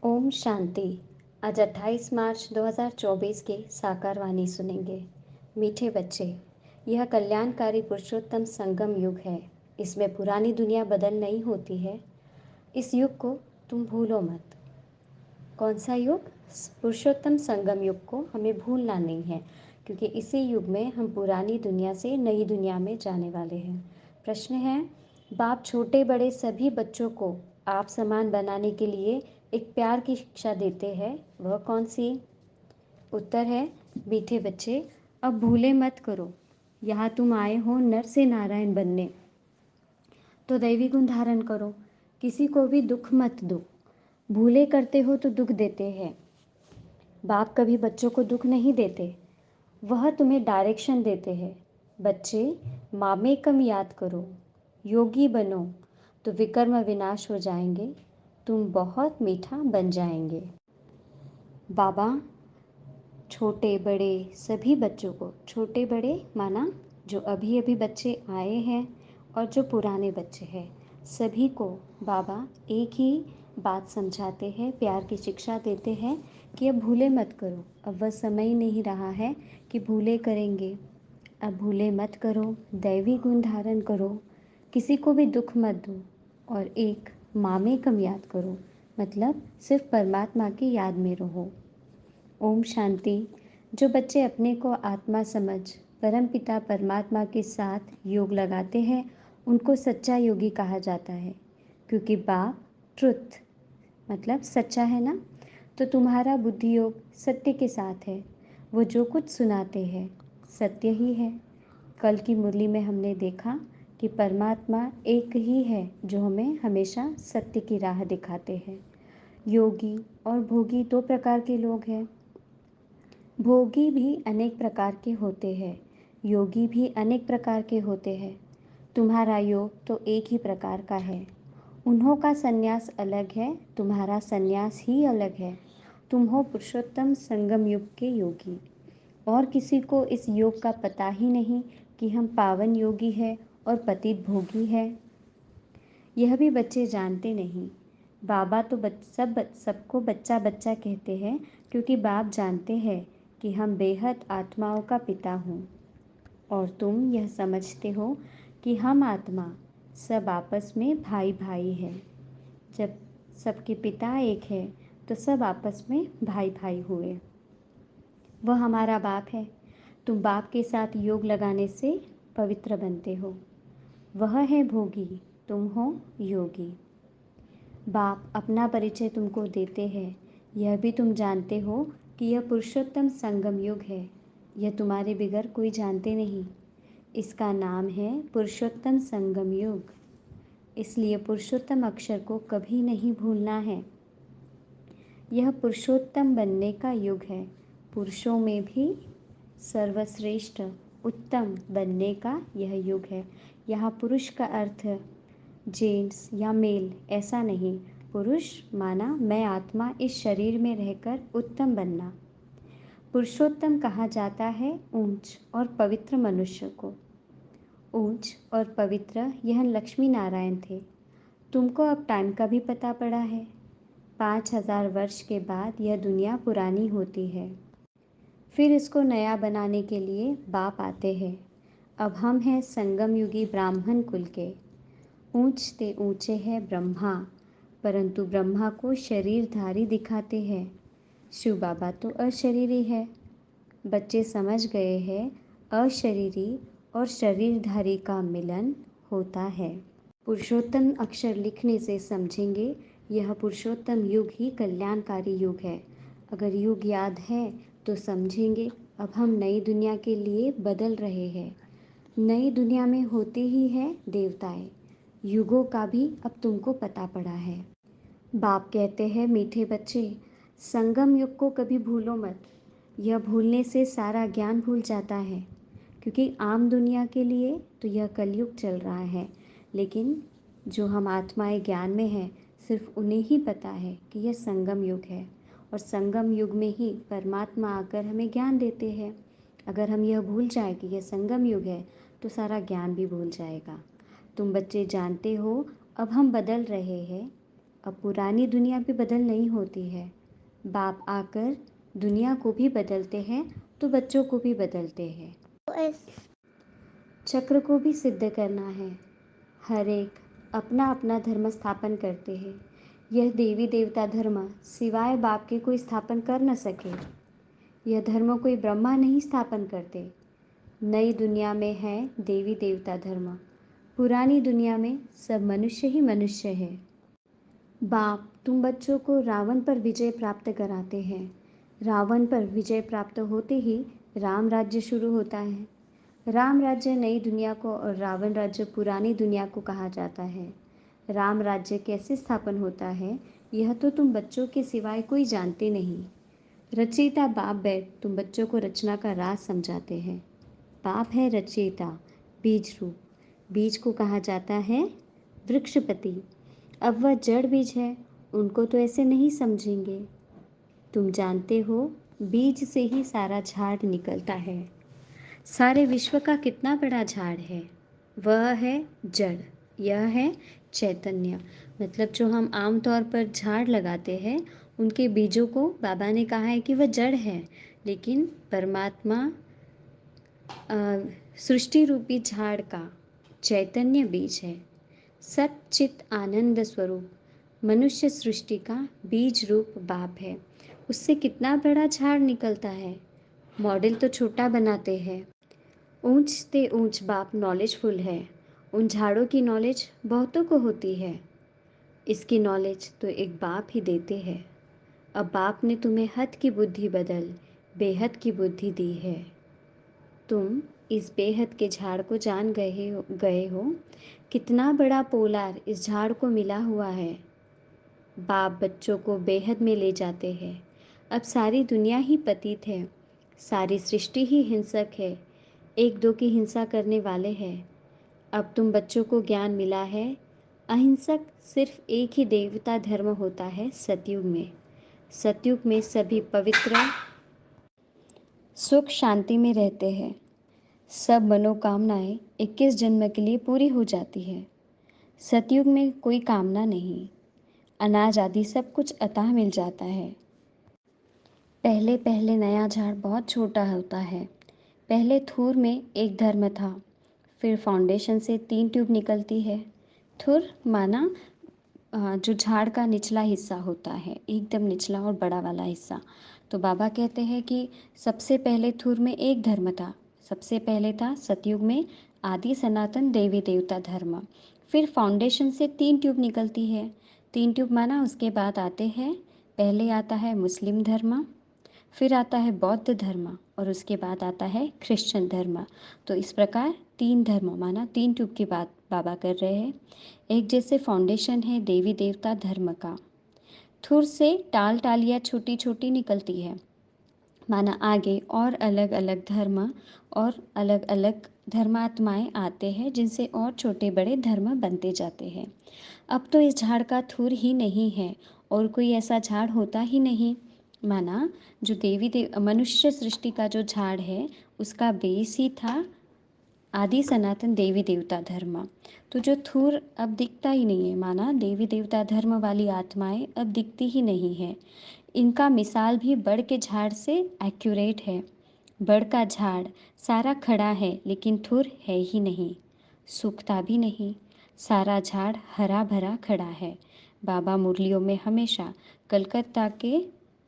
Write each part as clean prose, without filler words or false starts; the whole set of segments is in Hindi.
ओम शांति। आज 28 मार्च 2024 की साकार वाणी सुनेंगे। मीठे बच्चे, यह कल्याणकारी पुरुषोत्तम संगम युग है। इसमें पुरानी दुनिया बदल नहीं होती है। इस युग को तुम भूलो मत। कौन सा युग? पुरुषोत्तम संगम युग को हमें भूलना नहीं है, क्योंकि इसी युग में हम पुरानी दुनिया से नई दुनिया में जाने वाले हैं। प्रश्न है, बाप छोटे बड़े सभी बच्चों को आप समान बनाने के लिए एक प्यार की शिक्षा देते हैं, वह कौन सी? उत्तर है, मीठे बच्चे, अब भूले मत करो। यहाँ तुम आए हो नर से नारायण बनने, तो दैवी गुण धारण करो। किसी को भी दुख मत दो। भूले करते हो तो दुख देते हैं। बाप कभी बच्चों को दुख नहीं देते, वह तुम्हें डायरेक्शन देते हैं। बच्चे, मामेकम याद करो, योगी बनो तो विकर्म विनाश हो जाएंगे, तुम बहुत मीठा बन जाएंगे। बाबा छोटे बड़े सभी बच्चों को, छोटे बड़े माना जो अभी अभी बच्चे आए हैं और जो पुराने बच्चे हैं, सभी को बाबा एक ही बात समझाते हैं, प्यार की शिक्षा देते हैं कि अब भूले मत करो। अब वह समय नहीं रहा है कि भूले करेंगे। अब भूले मत करो, दैवी गुण धारण करो, किसी को भी दुख मत दो और एक मामेकम याद करो, मतलब सिर्फ परमात्मा की याद में रहो। ओम शांति। जो बच्चे अपने को आत्मा समझ परमपिता परमात्मा के साथ योग लगाते हैं, उनको सच्चा योगी कहा जाता है, क्योंकि बाप ट्रुथ मतलब सच्चा है ना। तो तुम्हारा बुद्धि योग सत्य के साथ है। वो जो कुछ सुनाते हैं सत्य ही है। कल की मुरली में हमने देखा कि परमात्मा एक ही है जो हमें हमेशा सत्य की राह दिखाते हैं। योगी और भोगी दो प्रकार के लोग हैं। भोगी भी अनेक प्रकार के होते हैं, योगी भी अनेक प्रकार के होते हैं। तुम्हारा योग तो एक ही प्रकार का है। उन्हों का संन्यास अलग है, तुम्हारा संन्यास ही अलग है। तुम हो पुरुषोत्तम संगम युग के योगी। और किसी को इस योग का पता ही नहीं कि हम पावन योगी हैं और पतित भोगी हैं। यह भी बच्चे जानते नहीं। बाबा तो सबको बच्चा बच्चा कहते हैं, क्योंकि बाप जानते हैं कि हम बेहद आत्माओं का पिता हूँ और तुम यह समझते हो कि हम आत्मा सब आपस में भाई भाई हैं। जब सबके पिता एक है तो सब आपस में भाई भाई हुए। वह हमारा बाप है। तुम बाप के साथ योग लगाने से पवित्र बनते हो। वह है भोगी, तुम हो योगी। बाप अपना परिचय तुमको देते हैं। यह भी तुम जानते हो कि यह पुरुषोत्तम संगम युग है। यह तुम्हारे बिगर कोई जानते नहीं। इसका नाम है पुरुषोत्तम संगम युग। इसलिए पुरुषोत्तम अक्षर को कभी नहीं भूलना है। यह पुरुषोत्तम बनने का युग है। पुरुषों में भी सर्वश्रेष्ठ उत्तम बनने का यह युग है। यहाँ पुरुष का अर्थ जेंट्स या मेल ऐसा नहीं। पुरुष माना मैं आत्मा इस शरीर में रहकर उत्तम बनना। पुरुषोत्तम कहा जाता है ऊंच और पवित्र मनुष्य को। ऊंच और पवित्र यह लक्ष्मी नारायण थे। तुमको अब टाइम का भी पता पड़ा है। 5000 वर्ष के बाद यह दुनिया पुरानी होती है, फिर इसको नया बनाने के लिए बाप आते हैं। अब हम हैं संगम युगी ब्राह्मण कुल के। ऊंचते ऊंचे हैं ब्रह्मा, परंतु ब्रह्मा को शरीरधारी दिखाते हैं। शिव बाबा तो अशरीरी है। बच्चे समझ गए हैं अशरीरी और शरीरधारी का मिलन होता है। पुरुषोत्तम अक्षर लिखने से समझेंगे यह पुरुषोत्तम युग ही कल्याणकारी युग है। अगर युग याद है तो समझेंगे अब हम नई दुनिया के लिए बदल रहे हैं। नई दुनिया में होते ही हैं देवताएं। युगों का भी अब तुमको पता पड़ा है। बाप कहते हैं मीठे बच्चे, संगम युग को कभी भूलो मत। यह भूलने से सारा ज्ञान भूल जाता है, क्योंकि आम दुनिया के लिए तो यह कलयुग चल रहा है, लेकिन जो हम आत्माएं ज्ञान में हैं सिर्फ उन्हें ही पता है कि यह संगम युग है। और संगम युग में ही परमात्मा आकर हमें ज्ञान देते हैं। अगर हम यह भूल जाए कि यह संगम युग है तो सारा ज्ञान भी भूल जाएगा। तुम बच्चे जानते हो अब हम बदल रहे हैं। अब पुरानी दुनिया भी बदल नहीं होती है। बाप आकर दुनिया को भी बदलते हैं तो बच्चों को भी बदलते हैं। चक्र को भी सिद्ध करना है। हर एक अपना अपना धर्म स्थापन करते हैं। यह देवी देवता धर्म सिवाय बाप के कोई स्थापन कर न सके। यह धर्म कोई ब्रह्मा नहीं स्थापन करते। नई दुनिया में है देवी देवता धर्म, पुरानी दुनिया में सब मनुष्य ही मनुष्य है। बाप तुम बच्चों को रावण पर विजय प्राप्त कराते हैं। रावण पर विजय प्राप्त होते ही राम राज्य शुरू होता है। राम राज्य नई दुनिया को और रावण राज्य पुरानी दुनिया को कहा जाता है। राम राज्य कैसे स्थापन होता है यह तो तुम बच्चों के सिवाय कोई जानते नहीं। रचयिता बाप बैठ तुम बच्चों को रचना का राज समझाते हैं। बाप है रचयिता, बीज रूप। बीज को कहा जाता है वृक्षपति। अब वह जड़ बीज है, उनको तो ऐसे नहीं समझेंगे। तुम जानते हो बीज से ही सारा झाड़ निकलता है। सारे विश्व का कितना बड़ा झाड़ है, वह है जड़, यह है चैतन्य। मतलब जो हम आमतौर पर झाड़ लगाते हैं उनके बीजों को बाबा ने कहा है कि वह जड़ है, लेकिन परमात्मा सृष्टि रूपी झाड़ का चैतन्य बीज है। सच्चित आनंद स्वरूप मनुष्य सृष्टि का बीज रूप बाप है। उससे कितना बड़ा झाड़ निकलता है। मॉडल तो छोटा बनाते हैं। ऊंच से ऊंच बाप नॉलेजफुल है। उन झाड़ों की नॉलेज बहुतों को होती है। इसकी नॉलेज तो एक बाप ही देते हैं। अब बाप ने तुम्हें हद की बुद्धि बदल बेहद की बुद्धि दी है। तुम इस बेहद के झाड़ को जान गए हो। कितना बड़ा पोलार इस झाड़ को मिला हुआ है। बाप बच्चों को बेहद में ले जाते हैं। अब सारी दुनिया ही पतित है, सारी सृष्टि ही हिंसक है, एक दो की हिंसा करने वाले हैं। अब तुम बच्चों को ज्ञान मिला है। अहिंसक सिर्फ एक ही देवता धर्म होता है सतयुग में। सतयुग में सभी पवित्र सुख शांति में रहते हैं। सब मनोकामनाएं 21 जन्म के लिए पूरी हो जाती है। सतयुग में कोई कामना नहीं, अनाज आदि सब कुछ अतः मिल जाता है। पहले पहले नया झाड़ बहुत छोटा होता है। पहले थूर में एक धर्म था, फिर फाउंडेशन से 3 ट्यूब निकलती है। थुर माना जो झाड़ का निचला हिस्सा होता है, एकदम निचला और बड़ा वाला हिस्सा। तो बाबा कहते हैं कि सबसे पहले थुर में एक धर्म था। सबसे पहले था सतयुग में आदि सनातन देवी देवता धर्म। फिर फाउंडेशन से 3 ट्यूब निकलती है। 3 ट्यूब माना उसके बाद आते हैं, पहले आता है मुस्लिम धर्म, फिर आता है बौद्ध धर्म और उसके बाद आता है क्रिश्चियन धर्म। तो इस प्रकार 3 धर्म माना 3 ट्यूब की बात बाबा कर रहे हैं। एक जैसे फाउंडेशन है देवी देवता धर्म का। थुर से टाल टालियाँ छोटी छोटी निकलती है, माना आगे और अलग अलग धर्म और अलग अलग धर्मात्माएं आते हैं, जिनसे और छोटे बड़े धर्म बनते जाते हैं। अब तो इस झाड़ का थुर ही नहीं है और कोई ऐसा झाड़ होता ही नहीं। माना जो देवी देव मनुष्य सृष्टि का जो झाड़ है उसका बेस ही था आदि सनातन देवी देवता धर्म। तो जो थूर अब दिखता ही नहीं है, माना देवी देवता धर्म वाली आत्माएं अब दिखती ही नहीं है। इनका मिसाल भी बड़ के झाड़ से एक्यूरेट है। बड़ का झाड़ सारा खड़ा है लेकिन थुर है ही नहीं, सूखता भी नहीं। सारा झाड़ हरा भरा खड़ा है। बाबा मुरलियों में हमेशा कलकत्ता के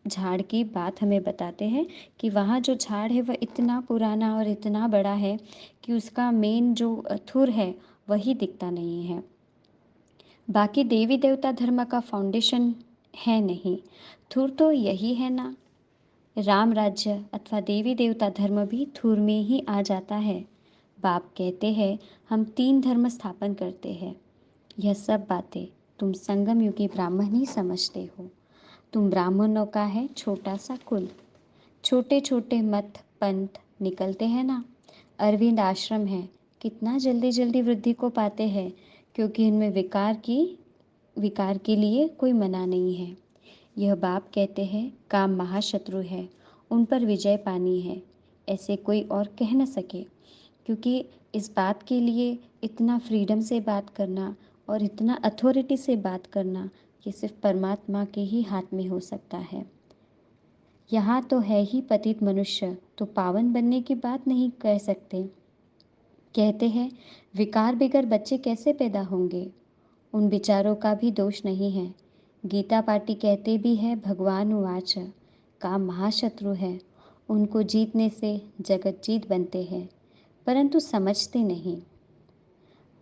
झाड़ की बात हमें बताते हैं कि वहाँ जो झाड़ है वह इतना पुराना और इतना बड़ा है कि उसका मेन जो थुर है वही दिखता नहीं है। बाकी देवी देवता धर्म का फाउंडेशन है नहीं, थुर तो यही है ना। राम राज्य अथवा देवी देवता धर्म भी थुर में ही आ जाता है। बाप कहते हैं हम 3 धर्म स्थापन करते हैं। यह सब बातें तुम संगम युगी ब्राह्मण ही समझते हो। तुम ब्राह्मणों का है छोटा सा कुल, छोटे छोटे मत पंथ निकलते हैं ना। अरविंद आश्रम है, कितना जल्दी जल्दी वृद्धि को पाते हैं क्योंकि इनमें विकार के लिए कोई मना नहीं है। यह बाप कहते हैं काम महाशत्रु है, उन पर विजय पानी है, ऐसे कोई और कह न सके। क्योंकि इस बात के लिए इतना फ्रीडम से बात करना और इतना अथॉरिटी से बात करना ये सिर्फ परमात्मा के ही हाथ में हो सकता है। यहाँ तो है ही पतित मनुष्य, तो पावन बनने की बात नहीं कह सकते। कहते हैं विकार बेगर बच्चे कैसे पैदा होंगे। उन विचारों का भी दोष नहीं है। गीता पाटी कहते भी है भगवान उवाच, काम महाशत्रु है, उनको जीतने से जगत जीत बनते हैं, परंतु समझते नहीं।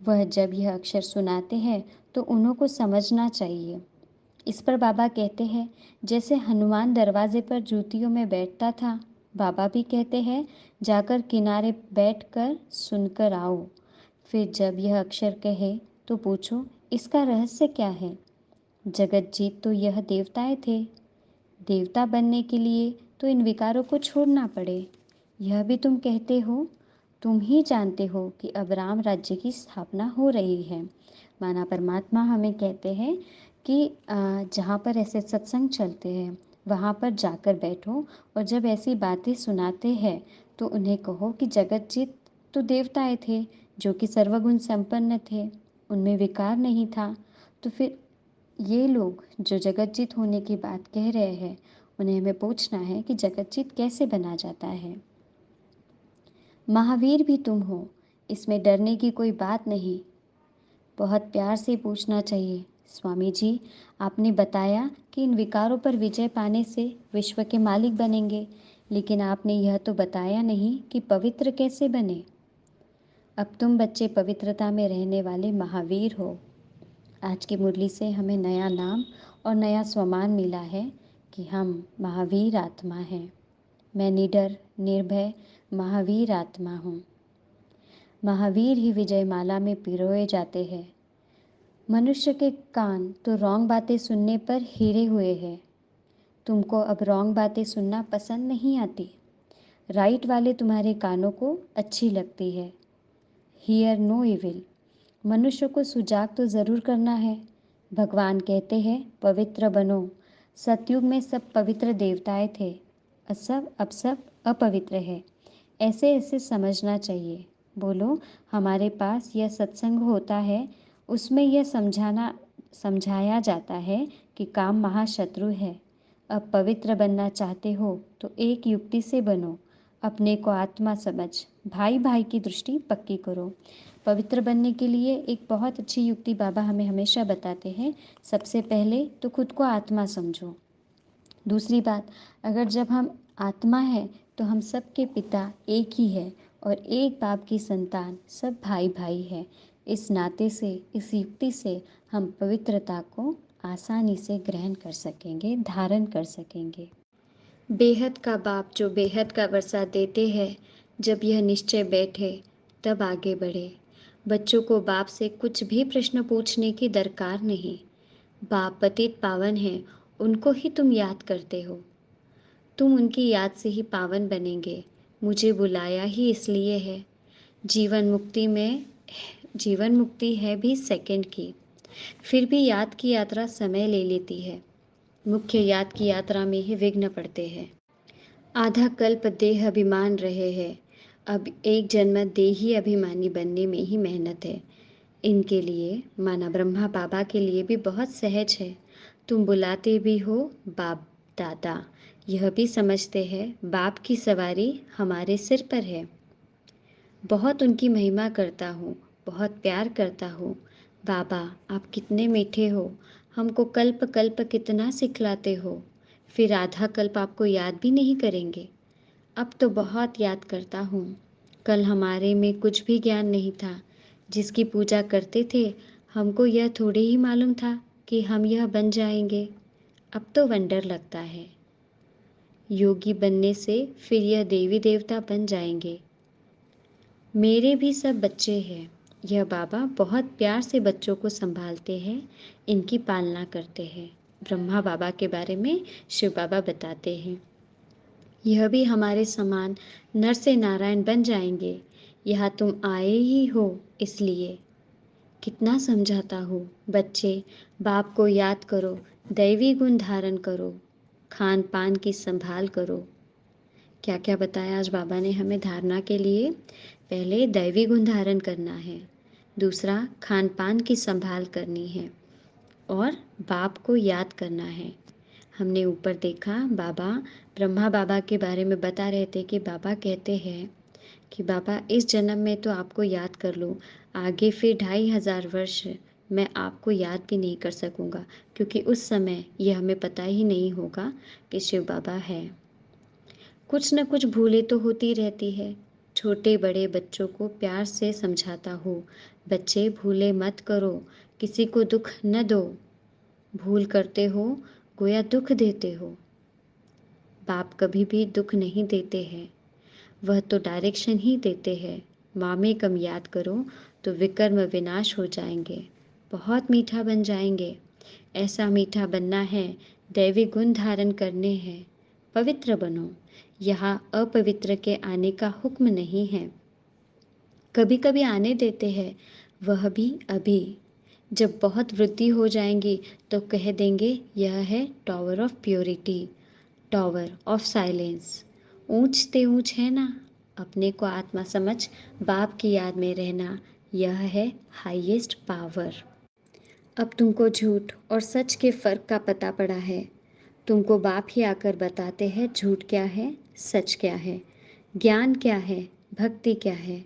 वह जब यह अक्षर सुनाते हैं तो उन्हों को समझना चाहिए। इस पर बाबा कहते हैं जैसे हनुमान दरवाजे पर जूतियों में बैठता था, बाबा भी कहते हैं जाकर किनारे बैठकर सुनकर आओ। फिर जब यह अक्षर कहे तो पूछो इसका रहस्य क्या है। जगत जीत तो यह देवताएं थे। देवता बनने के लिए तो इन विकारों को छोड़ना पड़े। यह भी तुम कहते हो। तुम ही जानते हो कि अब राम राज्य की स्थापना हो रही है। माना परमात्मा हमें कहते हैं कि जहाँ पर ऐसे सत्संग चलते हैं वहाँ पर जाकर बैठो, और जब ऐसी बातें सुनाते हैं तो उन्हें कहो कि जगत जीत तो देवताएं थे जो कि सर्वगुण संपन्न थे, उनमें विकार नहीं था। तो फिर ये लोग जो जगतजीत होने की बात कह रहे हैं उन्हें हमें पूछना है कि जगतजीत कैसे बना जाता है। महावीर भी तुम हो, इसमें डरने की कोई बात नहीं। बहुत प्यार से पूछना चाहिए, स्वामी जी आपने बताया कि इन विकारों पर विजय पाने से विश्व के मालिक बनेंगे, लेकिन आपने यह तो बताया नहीं कि पवित्र कैसे बने। अब तुम बच्चे पवित्रता में रहने वाले महावीर हो। आज की मुरली से हमें नया नाम और नया स्वमान मिला है कि हम महावीर आत्मा हैं। मैं निडर निर्भय महावीर आत्मा हूँ। महावीर ही विजयमाला में पिरोए जाते हैं। मनुष्य के कान तो रॉन्ग बातें सुनने पर हीरे हुए हैं। तुमको अब रॉन्ग बातें सुनना पसंद नहीं आती। राइट वाले तुम्हारे कानों को अच्छी लगती है। Hear no evil. मनुष्य को सुजाग तो ज़रूर करना है। भगवान कहते हैं पवित्र बनो। सतयुग में सब पवित्र देवताएं थे, अब सब अपवित्र है। ऐसे ऐसे समझना चाहिए। बोलो हमारे पास यह सत्संग होता है, उसमें यह समझाया जाता है कि काम महाशत्रु है। अब पवित्र बनना चाहते हो तो एक युक्ति से बनो। अपने को आत्मा समझ, भाई भाई की दृष्टि पक्की करो। पवित्र बनने के लिए एक बहुत अच्छी युक्ति बाबा हमें हमेशा बताते हैं। सबसे पहले तो खुद को आत्मा समझो। दूसरी बात, अगर जब हम आत्मा है तो हम सबके पिता एक ही है और एक बाप की संतान, सब भाई भाई है। इस नाते से, इस युक्ति से हम पवित्रता को आसानी से ग्रहण कर सकेंगे, धारण कर सकेंगे। बेहद का बाप जो बेहद का वर्षा देते हैं, जब यह निश्चय बैठे तब आगे बढ़े। बच्चों को बाप से कुछ भी प्रश्न पूछने की दरकार नहीं। बाप पतित पावन हैं, उनको ही तुम याद करते हो। तुम उनकी याद से ही पावन बनेंगे। मुझे बुलाया ही इसलिए है। जीवन मुक्ति है भी सेकंड की, फिर भी याद की यात्रा समय ले लेती है। मुख्य याद की यात्रा में ही विघ्न पड़ते हैं। आधा कल्प देह अभिमान रहे हैं, अब एक जन्म देही अभिमानी बनने में ही मेहनत है। इनके लिए माना ब्रह्मा बाबा के लिए भी बहुत सहज है। तुम बुलाते भी हो बाप दादा, यह भी समझते हैं बाप की सवारी हमारे सिर पर है। बहुत उनकी महिमा करता हूँ, बहुत प्यार करता हूँ। बाबा आप कितने मीठे हो, हमको कल्प कल्प कितना सिखलाते हो, फिर आधा कल्प आपको याद भी नहीं करेंगे। अब तो बहुत याद करता हूँ। कल हमारे में कुछ भी ज्ञान नहीं था। जिसकी पूजा करते थे हमको यह थोड़े ही मालूम था कि हम यह बन जाएंगे। अब तो वंडर लगता है। योगी बनने से फिर यह देवी देवता बन जाएंगे। मेरे भी सब बच्चे हैं। यह बाबा बहुत प्यार से बच्चों को संभालते हैं, इनकी पालना करते हैं। ब्रह्मा बाबा के बारे में शिव बाबा बताते हैं, यह भी हमारे समान नर से नारायण बन जाएंगे। यहाँ तुम आए ही हो इसलिए। कितना समझाता हूँ, बच्चे बाप को याद करो, दैवी गुण धारण करो, खान पान की संभाल करो। क्या क्या बताया आज बाबा ने हमें धारणा के लिए। पहले दैवी गुण धारण करना है, दूसरा खान पान की संभाल करनी है, और बाप को याद करना है। हमने ऊपर देखा बाबा ब्रह्मा बाबा के बारे में बता रहे थे कि बाबा कहते हैं कि बाबा इस जन्म में तो आपको याद कर लो, आगे फिर 2500 वर्ष मैं आपको याद भी नहीं कर सकूँगा, क्योंकि उस समय ये हमें पता ही नहीं होगा कि शिव बाबा है। कुछ न कुछ भूलें तो होती रहती है। छोटे बड़े बच्चों को प्यार से समझाता हो, बच्चे भूले मत करो, किसी को दुख न दो, भूल करते हो गोया दुख देते हो। बाप कभी भी दुख नहीं देते हैं, वह तो डायरेक्शन ही देते हैं। मामे कम याद करो तो विकर्म विनाश हो जाएंगे, बहुत मीठा बन जाएंगे। ऐसा मीठा बनना है, दैवी गुण धारण करने हैं, पवित्र बनो। यहाँ अपवित्र के आने का हुक्म नहीं है, कभी कभी आने देते हैं, वह भी अभी। जब बहुत वृद्धि हो जाएंगी तो कह देंगे यह है tower of purity, tower of silence. ऊंचते ऊंच है ना, अपने को आत्मा समझ बाप की याद में रहना, यह है हाईएस्ट पावर। अब तुमको झूठ और सच के फ़र्क का पता पड़ा है। तुमको बाप ही आकर बताते हैं झूठ क्या है, सच क्या है, ज्ञान क्या है, भक्ति क्या है।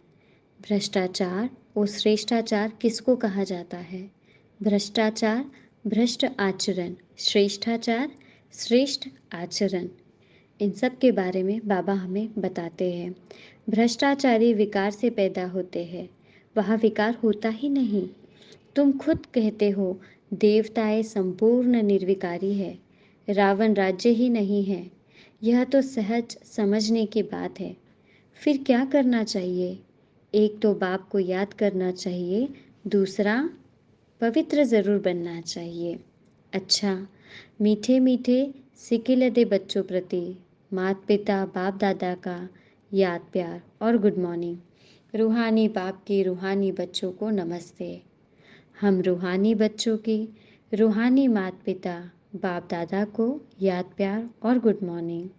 भ्रष्टाचार और श्रेष्ठाचार किसको कहा जाता है? भ्रष्टाचार भ्रष्ट आचरण, श्रेष्ठाचार श्रेष्ठ आचरण। इन सब के बारे में बाबा हमें बताते हैं। भ्रष्टाचारी विकार से पैदा होते हैं, वहाँ विकार होता ही नहीं। तुम खुद कहते हो देवताएं संपूर्ण निर्विकारी है, रावण राज्य ही नहीं है। यह तो सहज समझने की बात है। फिर क्या करना चाहिए? एक तो बाप को याद करना चाहिए, दूसरा पवित्र ज़रूर बनना चाहिए। अच्छा, मीठे मीठे सिकिलदे बच्चों प्रति माता पिता बाप दादा का याद प्यार और गुड मॉर्निंग। रूहानी बाप की रूहानी बच्चों को नमस्ते। हम रूहानी बच्चों की रूहानी माता पिता बाप दादा को याद प्यार और गुड मॉर्निंग।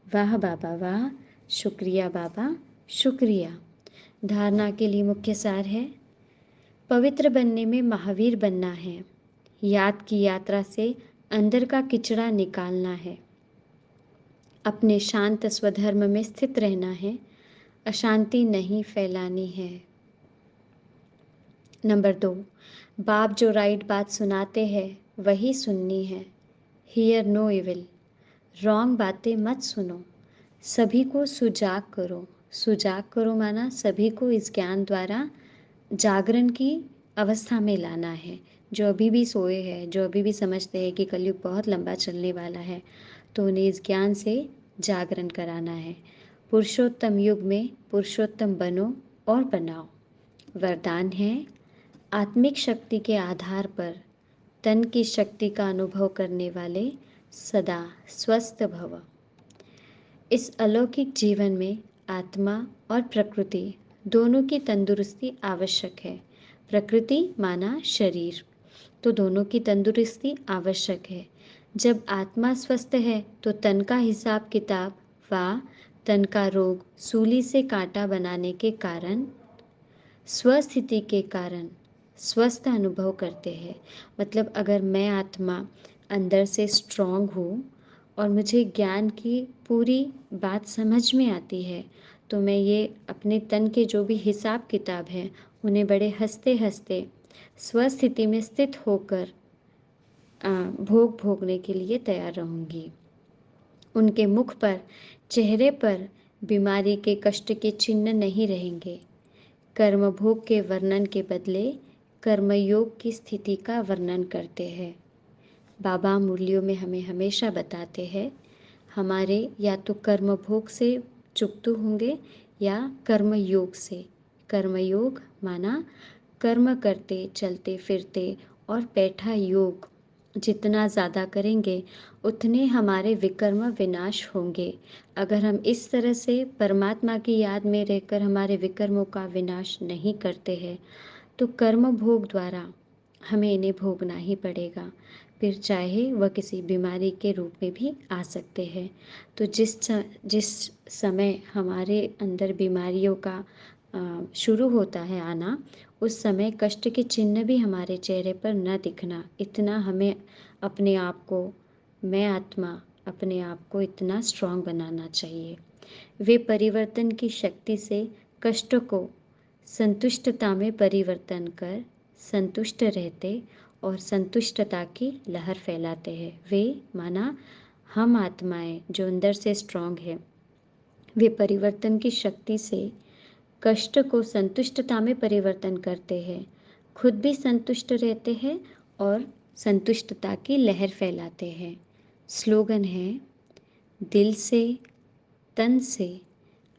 वाह बाबा वाह, शुक्रिया बाबा शुक्रिया। धारणा के लिए मुख्य सार है, पवित्र बनने में महावीर बनना है, याद की यात्रा से अंदर का किचड़ा निकालना है, अपने शांत स्वधर्म में स्थित रहना है, अशांति नहीं फैलानी है। नंबर 2, बाप जो राइट बात सुनाते हैं वही सुननी है। हियर नो इविल, रॉन्ग बातें मत सुनो, सभी को सुजाग करो। सुजाग करो माना सभी को इस ज्ञान द्वारा जागरण की अवस्था में लाना है। जो अभी भी सोए हैं, जो अभी भी समझते हैं कि कलयुग बहुत लंबा चलने वाला है, तो उन्हें इस ज्ञान से जागरण कराना है। पुरुषोत्तम युग में पुरुषोत्तम बनो और बनाओ। वरदान है, आत्मिक शक्ति के आधार पर तन की शक्ति का अनुभव करने वाले सदा स्वस्थ भव। इस अलौकिक जीवन में आत्मा और प्रकृति दोनों की तंदुरुस्ती आवश्यक है। प्रकृति माना शरीर, तो दोनों की तंदुरुस्ती आवश्यक है। जब आत्मा स्वस्थ है तो तन का हिसाब किताब व तन का रोग सूली से कांटा बनाने के कारण, स्वस्थिति के कारण स्वस्थ अनुभव करते हैं। मतलब अगर मैं आत्मा अंदर से स्ट्रांग हूँ और मुझे ज्ञान की पूरी बात समझ में आती है, तो मैं ये अपने तन के जो भी हिसाब किताब हैं उन्हें बड़े हंसते हंसते स्वस्थिति में स्थित होकर भोग भोगने के लिए तैयार रहूँगी। उनके मुख पर, चेहरे पर बीमारी के कष्ट के चिन्ह नहीं रहेंगे। कर्मभोग के वर्णन के बदले कर्मयोग की स्थिति का वर्णन करते हैं। बाबा मुरलियों में हमें हमेशा बताते हैं, हमारे या तो कर्मभोग से चुकतू होंगे या कर्मयोग से। कर्मयोग माना कर्म करते चलते फिरते और बैठा योग जितना ज़्यादा करेंगे उतने हमारे विकर्म विनाश होंगे। अगर हम इस तरह से परमात्मा की याद में रहकर हमारे विकर्मों का विनाश नहीं करते हैं तो कर्म भोग द्वारा हमें इन्हें भोगना ही पड़ेगा, फिर चाहे वह किसी बीमारी के रूप में भी आ सकते हैं। तो जिस समय हमारे अंदर बीमारियों का शुरू होता है आना, उस समय कष्ट के चिन्ह भी हमारे चेहरे पर न दिखना, इतना हमें अपने आप को, मैं आत्मा अपने आप को इतना स्ट्रॉन्ग बनाना चाहिए। वे परिवर्तन की शक्ति से कष्ट को संतुष्टता में परिवर्तन कर संतुष्ट रहते और संतुष्टता की लहर फैलाते हैं। वे माना हम आत्माएं जो अंदर से स्ट्रॉन्ग है, वे परिवर्तन की शक्ति से कष्ट को संतुष्टता में परिवर्तन करते हैं, खुद भी संतुष्ट रहते हैं और संतुष्टता की लहर फैलाते हैं। स्लोगन है, दिल से, तन से,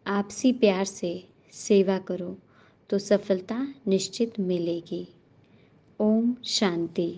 आपसी प्यार से सेवा करो तो सफलता निश्चित मिलेगी। ओम शांति।